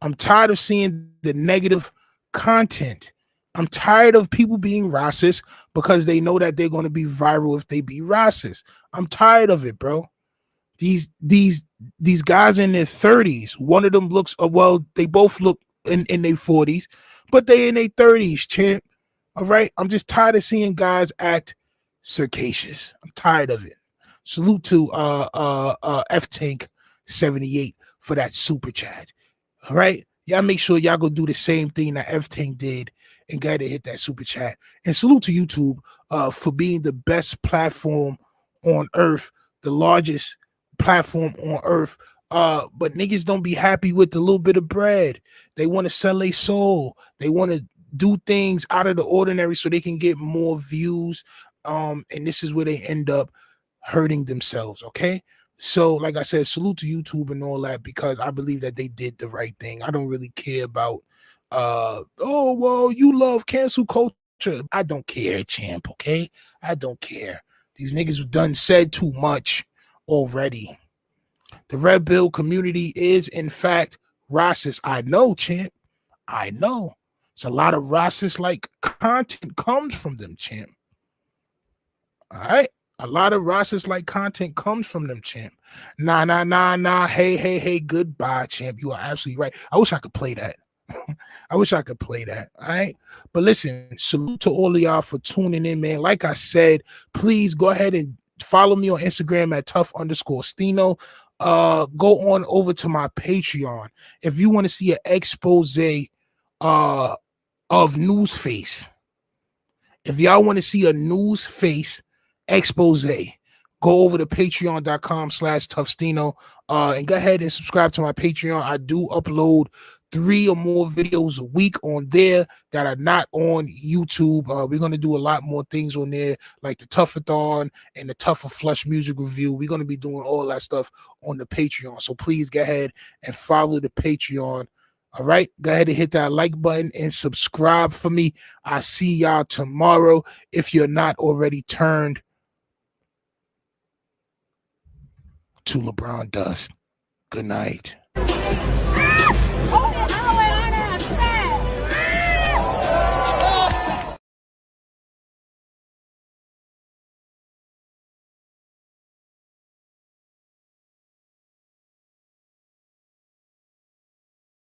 I'm tired of seeing the negative content. I'm tired of people being racist because they know that they're going to be viral if they be racist. I'm tired of it, bro. These guys in their 30s. One of them looks, they both look in their 40s, but they in their 30s, champ. All right. I'm just tired of seeing guys act circassious. I'm tired of it. Salute to F Tank 78 for that super chat. All right, y'all make sure y'all go do the same thing that F Tank did and gotta hit that super chat. And salute to YouTube for being the best platform on earth, the largest platform on earth. But niggas don't be happy with the little bit of bread. They want to sell their soul. They want to do things out of the ordinary so they can get more views. And this is where they end up hurting themselves. Okay. So, like I said, salute to YouTube and all that, because I believe that they did the right thing. I don't really care about, you love cancel culture. I don't care, champ, okay? I don't care. These niggas have done said too much already. The Red Pill community is, in fact, racist. I know, champ. I know. It's a lot of racist-like content comes from them, champ. All right? A lot of Rosses like content comes from them, champ. Nah. Hey, goodbye, champ. You are absolutely right. I wish I could play that. I wish I could play that. All right. But listen, salute to all of y'all for tuning in, man. Like I said, please go ahead and follow me on Instagram at tough_Stino. Go on over to my Patreon. If you want to see an expose of Newsface, if y'all want to see a Newsface expose, go over to patreon.com/toughstino and go ahead and subscribe to my Patreon. I do upload 3 or more videos a week on there that are not on YouTube. We're going to do a lot more things on there, like the Toughathon and the Tougher Flush music review. We're going to be doing all that stuff on the Patreon. So please go ahead and follow the Patreon. All right, go ahead and hit that like button and subscribe for me. I see y'all tomorrow. If you're not already turned to LeBron Dust, good night.